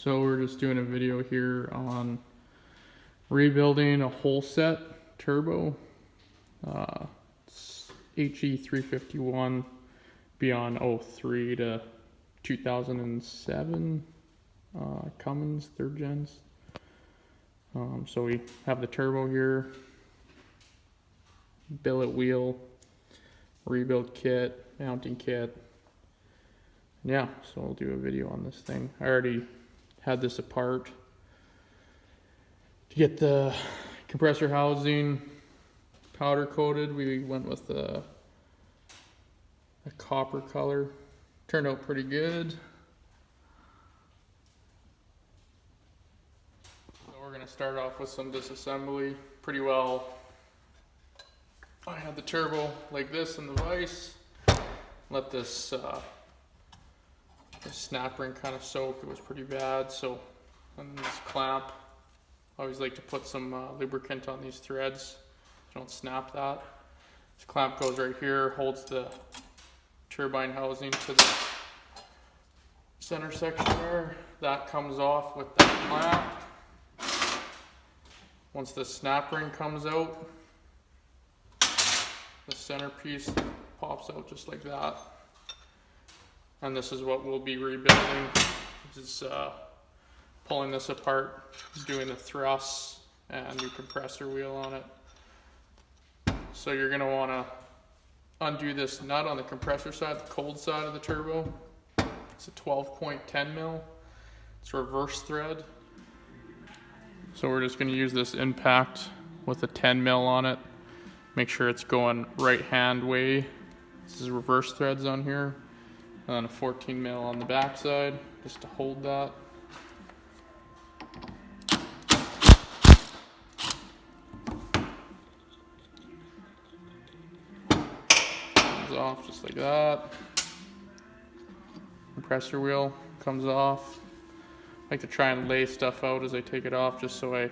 So we're just doing a video here on rebuilding a whole set turbo. It's HE351 beyond 03 to 2007 Cummins 3rd gens. So we have the turbo here, billet wheel, rebuild kit, mounting kit. Yeah, so we'll do a video on this thing. I already had this apart to get the compressor housing powder coated. We went with a copper color. Turned out pretty good. So we're gonna start off with some disassembly. Pretty well, I had the turbo like this in the vise. Let this snap ring kind of soak. It was pretty bad. So, and this clamp, I always like to put some lubricant on these threads so don't snap that. This clamp goes right here, holds the turbine housing to the center section there. That comes off with that clamp. Once the snap ring comes out, the center piece pops out just like that. And this is what we'll be rebuilding. This is pulling this apart, doing the thrusts and new compressor wheel on it. So you're gonna wanna undo this nut on the compressor side, the cold side of the turbo. It's a 12.10 mil. It's reverse thread. So we're just gonna use this impact with a 10 mil on it. Make sure it's going right hand way. This is reverse threads on here. And then a 14 mil on the back side, just to hold that. Comes off just like that. Compressor wheel comes off. I like to try and lay stuff out as I take it off, just so I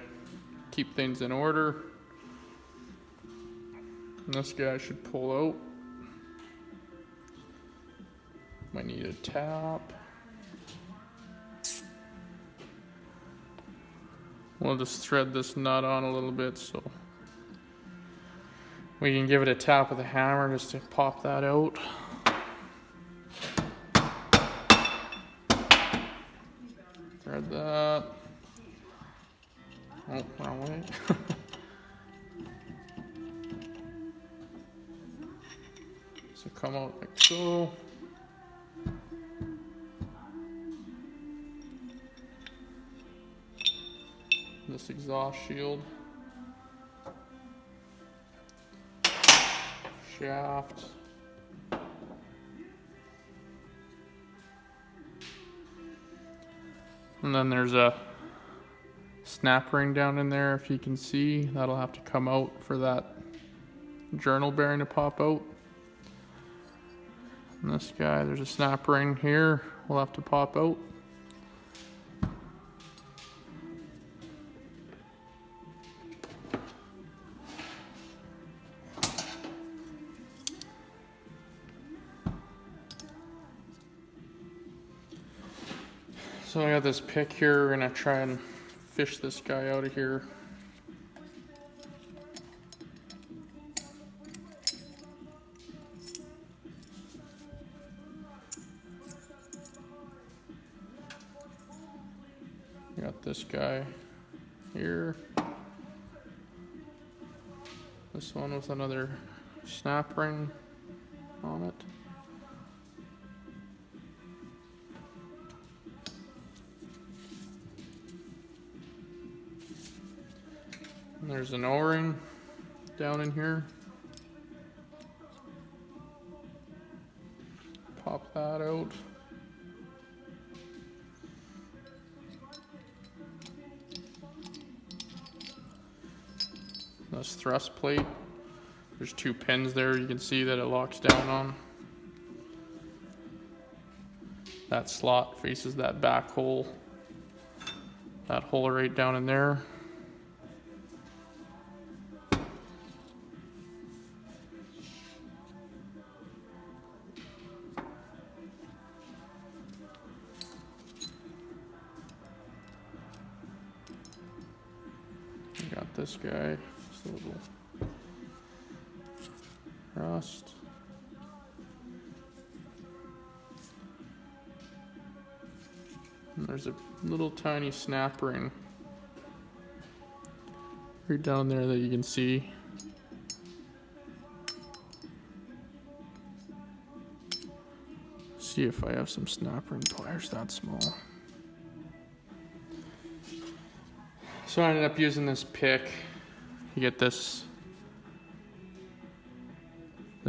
keep things in order. And this guy should pull out. Might need a tap. We'll just thread this nut on a little bit so we can give it a tap with a hammer just to pop that out. Thread that. Oh, wrong way. So come out like so. This exhaust shield, shaft, and then there's a snap ring down in there. If you can see, that'll have to come out for that journal bearing to pop out. And this guy, there's a snap ring here, will have to pop out. So I got this pick here. We're gonna try and fish this guy out of here. Got this guy here. This one with another snap ring on it. And there's an O-ring down in here. Pop that out. This thrust plate, there's 2 pins there. You can see that it locks down on. That slot faces that back hole. That hole right down in there. got this guy, just a little rust. And there's a little tiny snap ring right down there that you can see. See if I have some snap ring pliers that small. So I ended up using this pick. You get this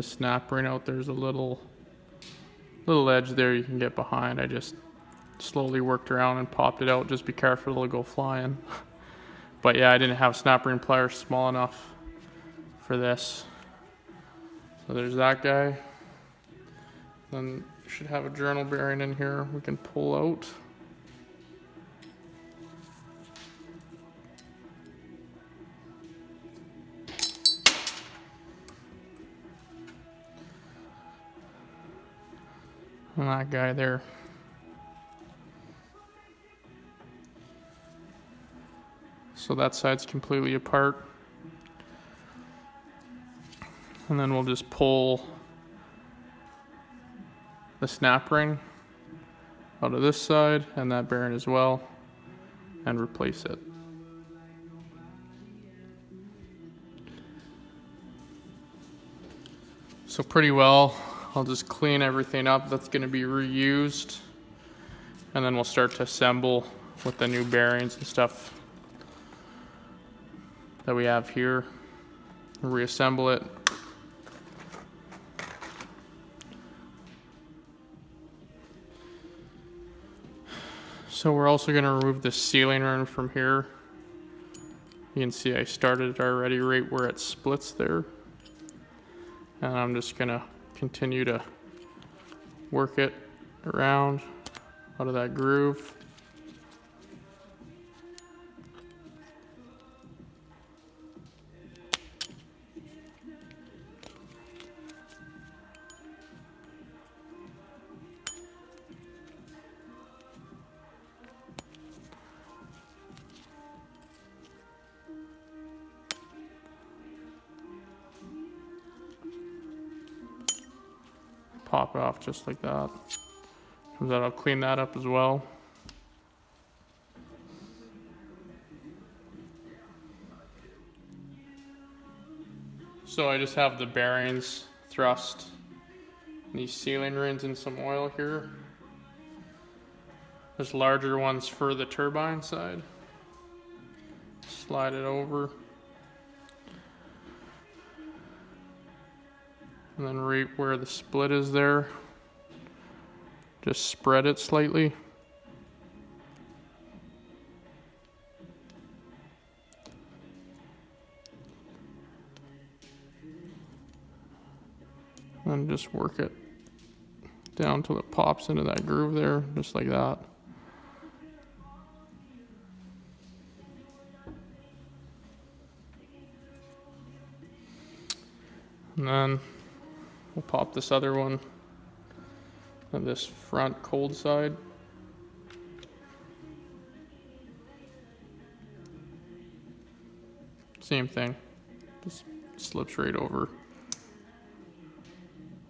snap ring out. There's a little edge there you can get behind. I just slowly worked around and popped it out. Just be careful, it'll go flying. But yeah, I didn't have snap ring pliers small enough for this. So there's that guy. Then we should have a journal bearing in here we can pull out. And that guy there. So that side's completely apart. And then we'll just pull the snap ring out of this side and that bearing as well and replace it. So pretty well, I'll just clean everything up that's going to be reused, and then we'll start to assemble with the new bearings and stuff that we have here. Reassemble it. So we're also going to remove the sealing ring from here. You can see I started it already right where it splits there. And I'm just going to continue to work it around out of that groove. Pop it off just like that. Comes out, I'll clean that up as well. So I just have the bearings thrust these sealing rings in some oil here. There's larger ones for the turbine side. Slide it over. And then right where the split is there, just spread it slightly. And just work it down till it pops into that groove there, just like that. And then we'll pop this other one on this front cold side. Same thing, just slips right over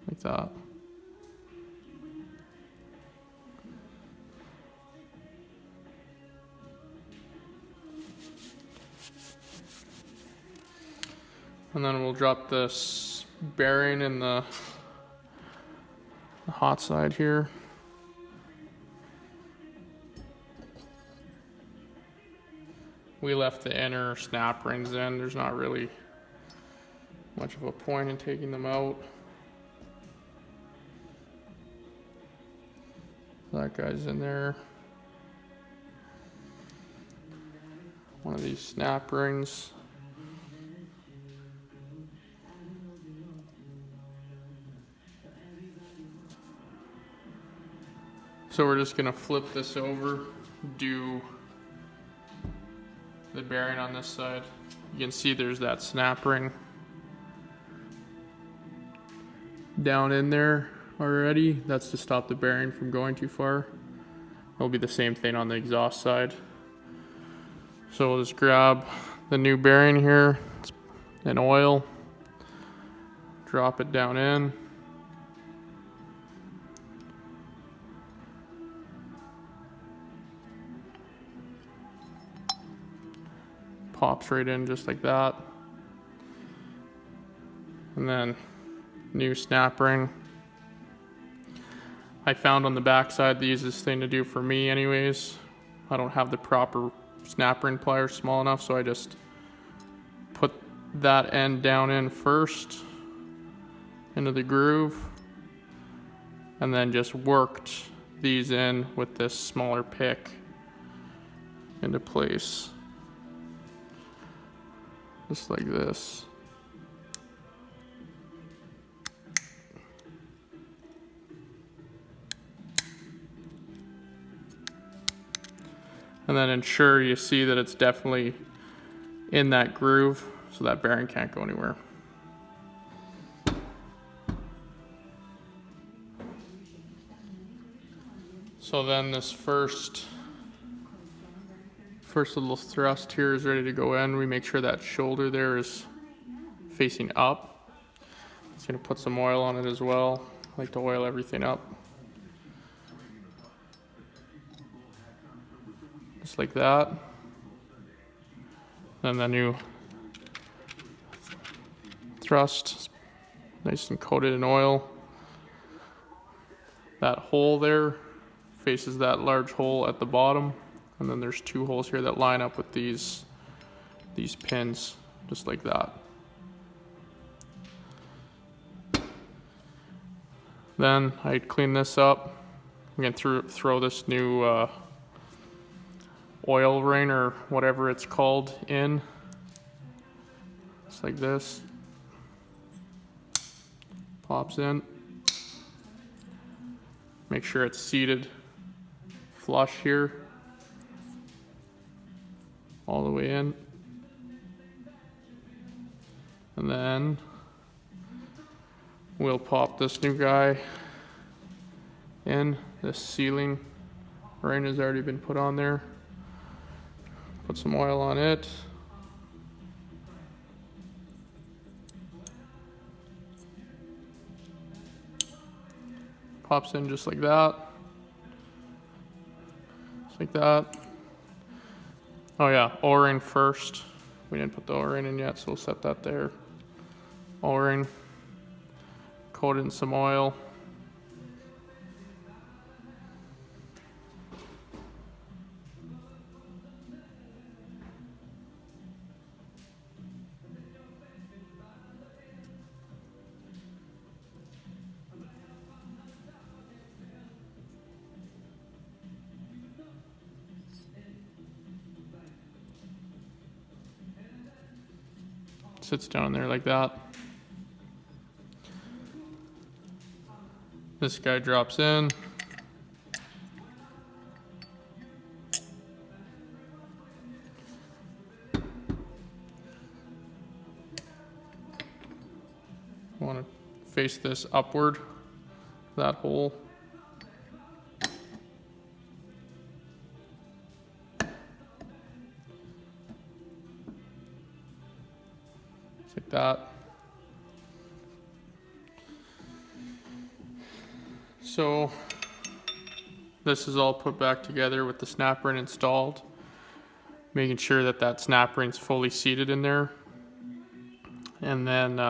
like that. And then we'll drop this bearing in the hot side here. We left the inner snap rings in. There's not really much of a point in taking them out. That guy's in there. One of these snap rings. So we're just gonna flip this over, do the bearing on this side. You can see there's that snap ring down in there already. That's to stop the bearing from going too far. It'll be the same thing on the exhaust side. So we'll just grab the new bearing here in oil. Drop it down in. Pops right in just like that. And then new snap ring. I found on the back side the easiest thing to do for me anyways. I don't have the proper snap ring pliers small enough, so I just put that end down in first into the groove, and then just worked these in with this smaller pick into place. Just like this. And then ensure you see that it's definitely in that groove so that bearing can't go anywhere. So then this first little thrust here is ready to go in. We make sure that shoulder there is facing up. Just gonna put some oil on it as well. I like to oil everything up. Just like that. Then the new thrust, nice and coated in oil. That hole there faces that large hole at the bottom, and then there's two holes here that line up with these pins, just like that. Then I clean this up. I'm gonna throw this new oil ring or whatever it's called in, just like this. Pops in. Make sure it's seated flush here, all the way in. And then we'll pop this new guy in. This sealing ring has already been put on there. Put some oil on it. Pops in just like that. Just like that. Oh yeah, O-ring first. We didn't put the O-ring in yet, so we'll set that there. O-ring. Coat it in some oil. Sits down there like that. This guy drops in. I want to face this upward, that hole. Like that. So this is all put back together with the snap ring installed, making sure that that snap ring's fully seated in there. And then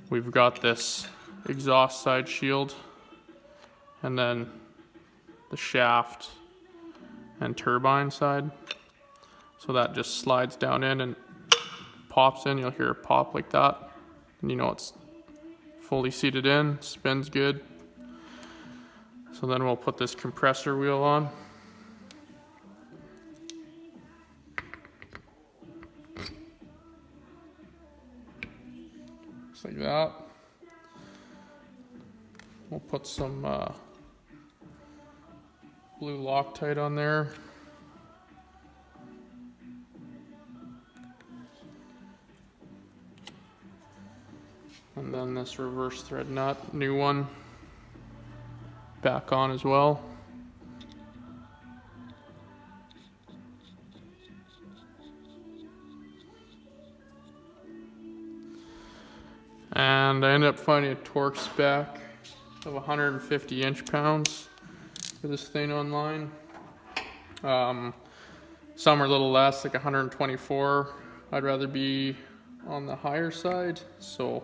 we've got this exhaust side shield, and then the shaft and turbine side. So that just slides down in and pops in. You'll hear it pop like that, and you know it's fully seated in, spins good. So then we'll put this compressor wheel on. Just like that. We'll put some blue Loctite on there. And then this reverse thread nut, new one, back on as well. And I ended up finding a torque spec of 150 inch-pounds for this thing online. Some are a little less, like 124. I'd rather be on the higher side, so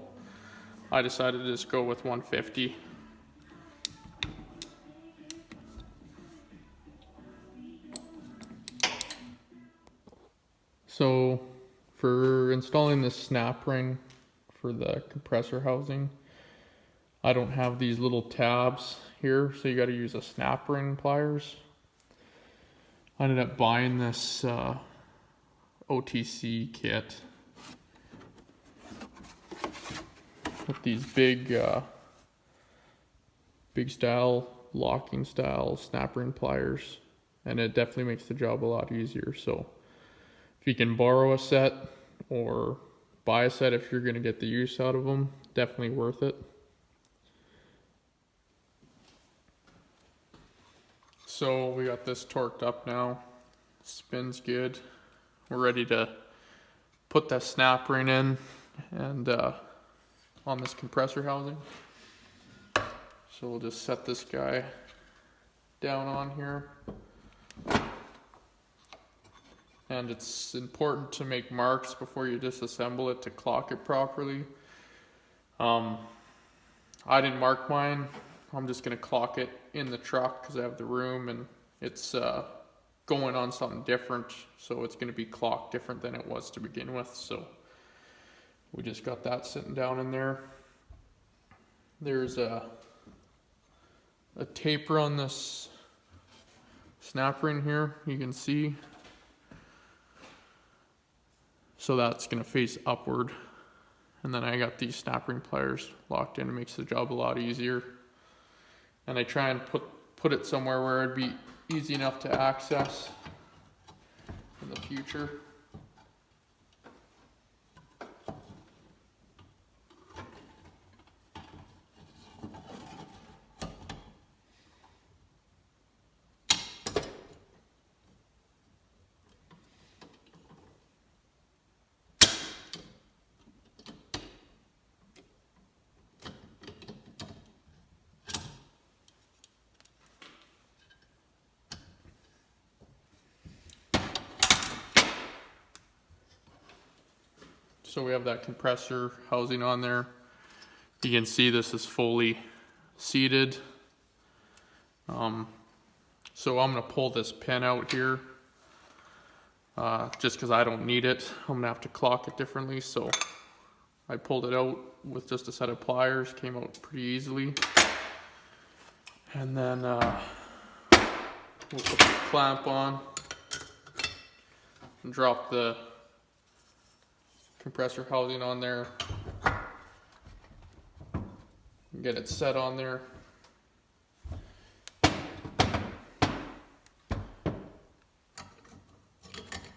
I decided to just go with 150. So for installing this snap ring for the compressor housing, I don't have these little tabs here, so you got to use a snap ring pliers. I ended up buying this OTC kit with these big style, locking style snap ring pliers, and it definitely makes the job a lot easier. So if you can borrow a set or buy a set if you're going to get the use out of them, definitely worth it. So we got this torqued up now, spins good. We're ready to put that snap ring in and on this compressor housing. So we'll just set this guy down on here. And it's important to make marks before you disassemble it to clock it properly. I didn't mark mine. I'm just going to clock it in the truck because I have the room, and it's going on something different, so it's going to be clocked different than it was to begin with. So we just got that sitting down in there. There's a taper on this snap ring here, you can see. So that's going to face upward. And then I got these snap ring pliers locked in. It makes the job a lot easier. And I try and put it somewhere where it'd be easy enough to access in the future. So we have that compressor housing on there. You can see this is fully seated. So I'm going to pull this pin out here just because I don't need it. I'm going to have to clock it differently. So I pulled it out with just a set of pliers. Came out pretty easily. And then we'll put the clamp on and drop the compressor housing on there, get it set on there.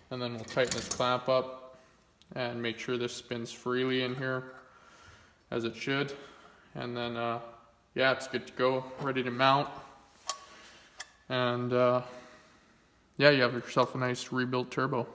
And then we'll tighten this clamp up and make sure this spins freely in here as it should. And then yeah, it's good to go, ready to mount. And yeah, you have yourself a nice rebuilt turbo.